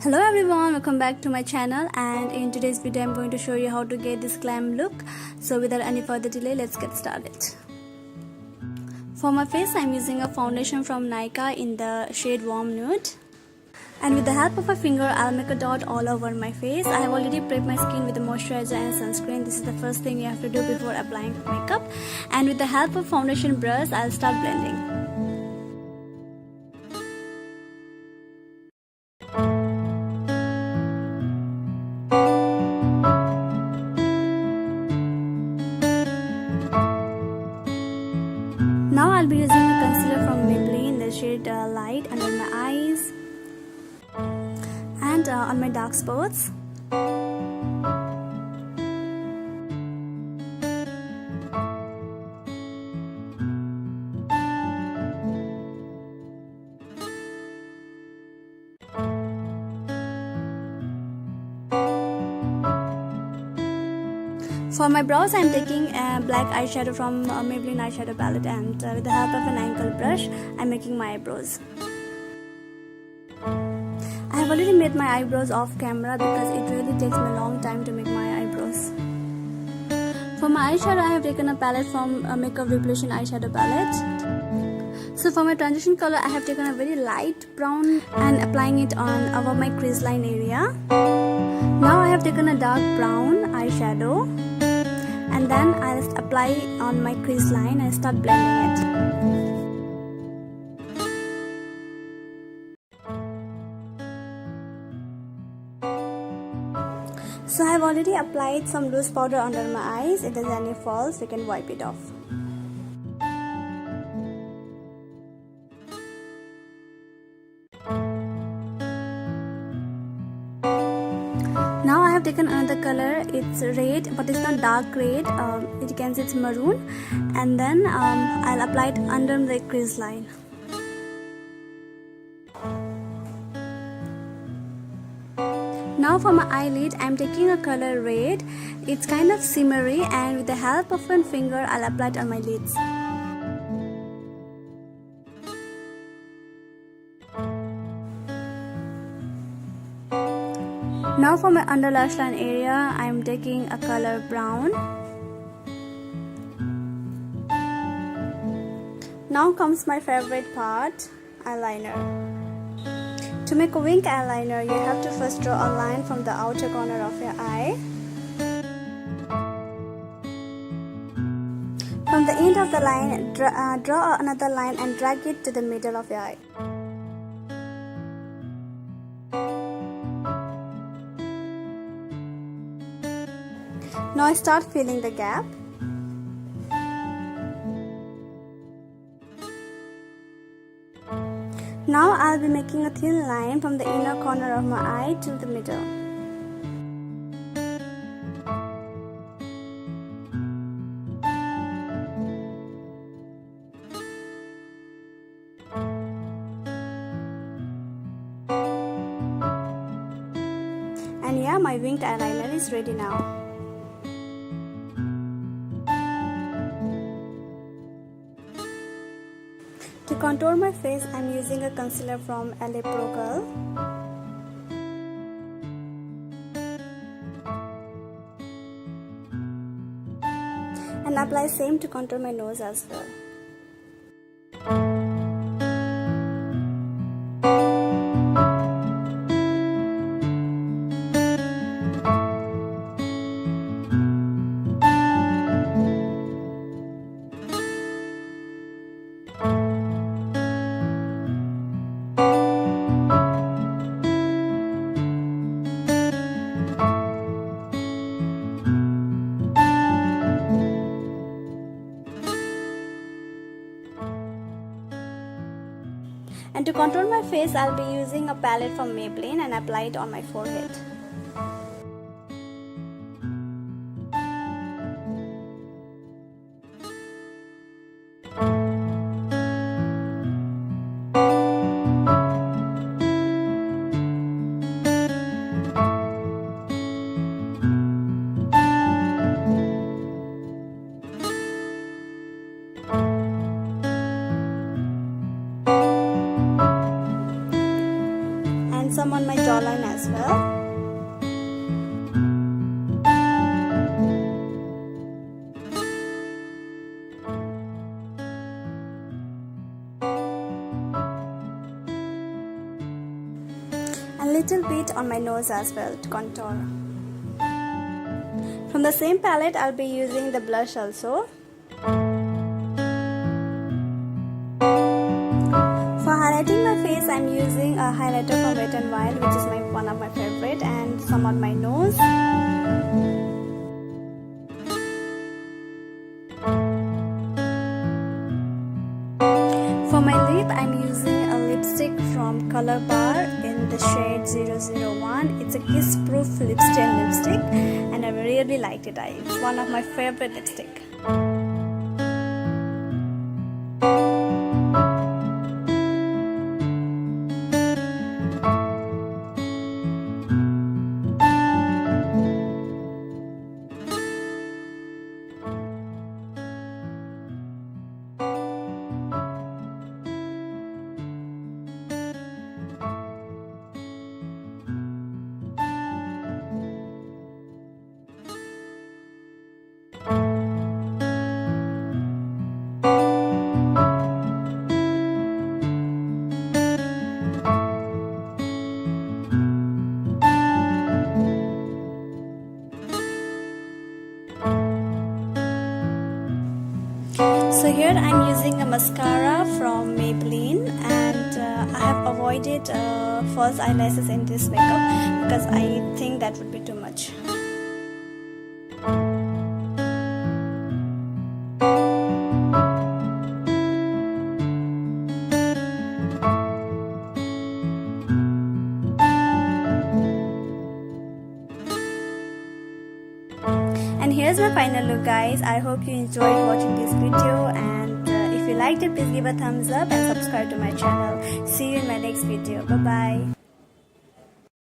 Hello everyone, welcome back to my channel, and in today's video I'm going to show you how to get this glam look. So without any further delay, let's get started. For my face, I'm using a foundation from Nykaa in the shade Warm Nude. And with the help of a finger, I'll make a dot all over my face. I have already prepped my skin with a moisturizer and sunscreen. This is the first thing you have to do before applying makeup. And with the help of foundation brush, I'll start blending. Now I'll be using a concealer from Maybelline in the shade Light under my eyes and on my dark spots. For my brows, I'm taking a black eyeshadow from Maybelline eyeshadow palette, and with the help of an angle brush, I'm making my eyebrows. I have already made my eyebrows off camera because it really takes me a long time to make my eyebrows. For my eyeshadow, I have taken a palette from Makeup Revolution eyeshadow palette. So for my transition color, I have taken a very light brown and applying it on above my crease line area. Now I have taken a dark brown eyeshadow, and then I'll apply on my crease line and start blending it. So I have already applied some loose powder under my eyes. If there's any falls, we can wipe it off. Now I have taken another color. It's red, but it's not dark red. You can see it's maroon, and then I'll apply it under the crease line. Now for my eyelid, I'm taking a color red. It's kind of shimmery, and with the help of one finger, I'll apply it on my lids. Now for my under lash line area, I'm taking a color brown. Now comes my favorite part, eyeliner. To make a wing eyeliner, you have to first draw a line from the outer corner of your eye. From the end of the line, draw another line and drag it to the middle of your eye. Now I start filling the gap. Now I'll be making a thin line from the inner corner of my eye to the middle. And yeah, my winged eyeliner is ready now. To contour my face, I'm using a concealer from LA Pro Girl. And apply same to contour my nose as well. And to contour my face, I'll be using a palette from Maybelline and apply it on my forehead. some on my jawline as well. A little bit on my nose as well to contour. From the same palette, I'll be using the blush also. For highlighting my face, I'm using a highlighter from Wet n Wild, which is one of my favorite, and some on my nose. For my lip, I'm using a lipstick from Color Bar in the shade 001. It's a kiss-proof lip stain lipstick, and I really liked it. It's one of my favorite lipstick. So here I'm using a mascara from Maybelline, and I have avoided false eyelashes in this makeup because I think that would be too much. And here's my final look, guys. I hope you enjoyed watching this video, and if you liked it, please give a thumbs up and subscribe to my channel. See you in my next video. Bye bye.